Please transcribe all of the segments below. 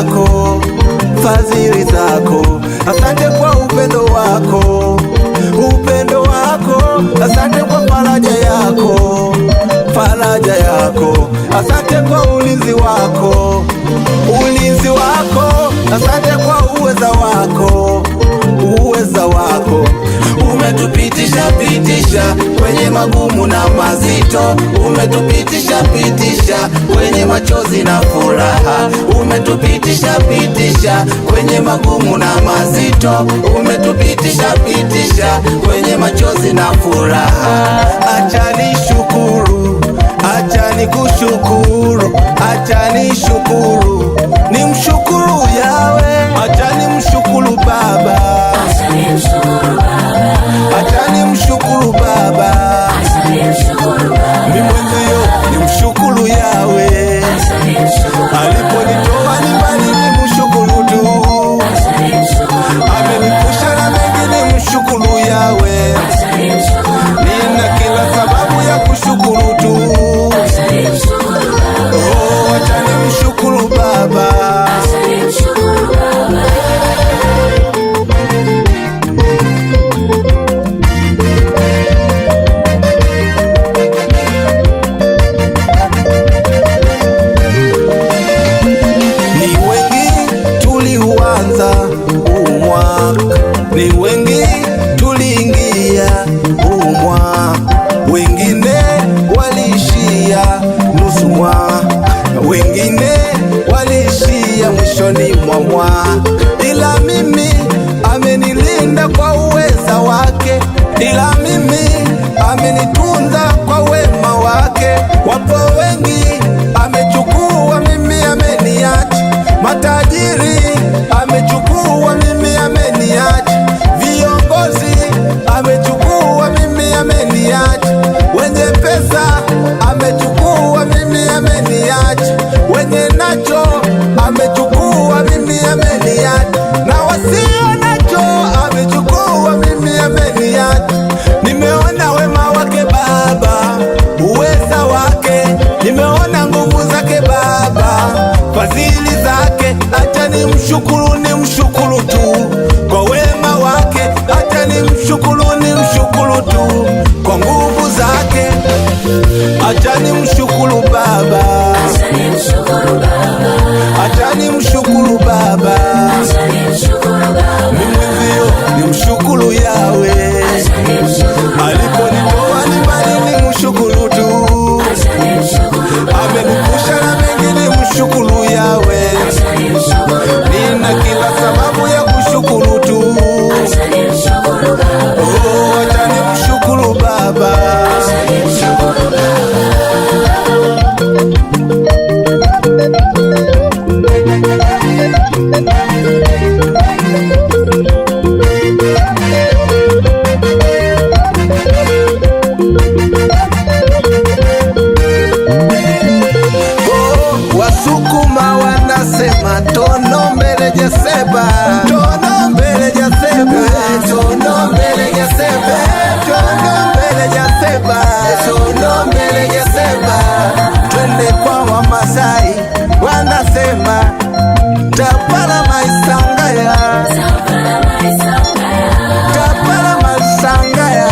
zako, fadhili zako. Asante kwa upendo wako, upendo wako. Asante kwa faraja yako, faraja yako. Asante kwa ulinzi wako, ulinzi wako. Asante kwa uweza wako, uweza wako. Umetupitisha kwenye magumu na mazito, umetupitisha kwenye machozi na furaha, umetupitisha kwenye magumu na mazito, umetupitisha kwenye machozi na furaha. Acha nishukuru, acha nikushukuru, acha nishukuru, nimshukuru Yawe, acha nimshukuru Baba, acha nimshukuru Baba, mimi mwenzio nimshukuru Yawe, aliponitoa nyumbani nimshukuru tu, amenipusha na mengi nimshukuru Yawe, nina kila sababu ya kushukuru tu. Oh, acha nimshukuru Baba. Ni wengi tuliingia umwa, wengine waliishia nusu mwa, wengine waliishia mwishoni mwa mwa, ila mimi amenilinda kwa uweza wake, ila mimi amenitunza kwa wema wake. Wapo wengi amechukua, mimi ameniacha. Matajiri amechukua, mimi ameniacha. Viongozi amechukua, mimi ameniacha. Wenye pesa amechukua, mimi ameniacha. Wenye nacho amechukua, mimi ameniacha. Na wasio nacho amechukua, mimi ameniacha. Nimeona wema wake Baba, uweza wake, nimeona nguvu zake Baba, fadhili zake. Acha nimshukuru, nimshukuru tu kwa wema wake. Acha nimshukuru, nimshukuru tu kwa nguvu zake. Acha nimshukuru Baba, acha nimshukuru Baba, mimi mwenzio nimshukuru Yawe, aliponitoa nyumbani nimshukuru tu, amenipusha na mengi nimshukuru Yawe, nina kila sababu ya kushukuru tu. Oh, acha nimshukuru Baba. Wasukuma wanasema tono mbele jaseba, tono mbele jaseba, tono mbele jaseba, tono mbele jaseba, tono mbele jaseba. Twende kwa Wamasai wanasema tapala maisangaya, tapala maisangaya.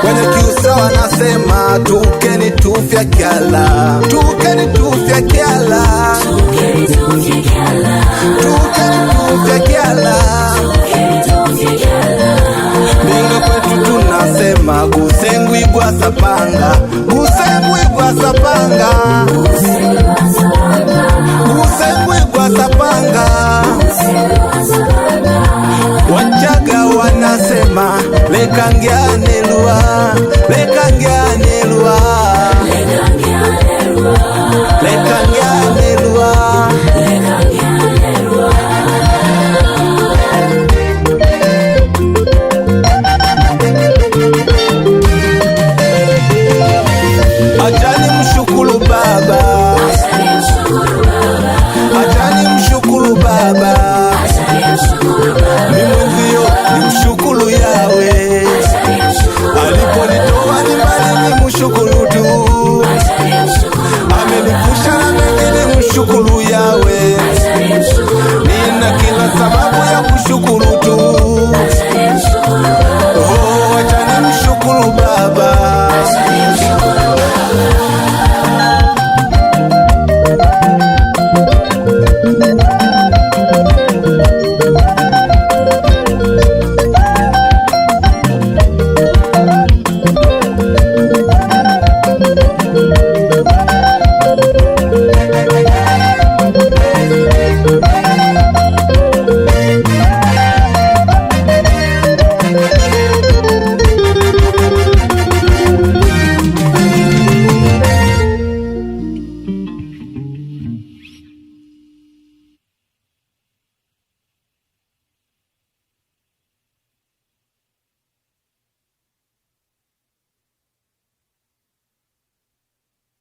Wenye Kiusa wanasema tukeni tufya kyala, tukeni tufya kyala, tukeni tufya kyala. Minga kwetu tunasema gusengwi gwa sapanga, gusengwi gwa sapanga, gusengwi gwa sapanga. Wachaga wanasema lekangianelwa, lekangianelwa, lekangianelwa. Acha nimshukuru Baba, acha nimshukuru Baba, mimi mwenzio nimshukuru Yawe, aliponitoa nyumbani nimshukuru tu, amenipusha na mengi nimshukuru. nimshukuru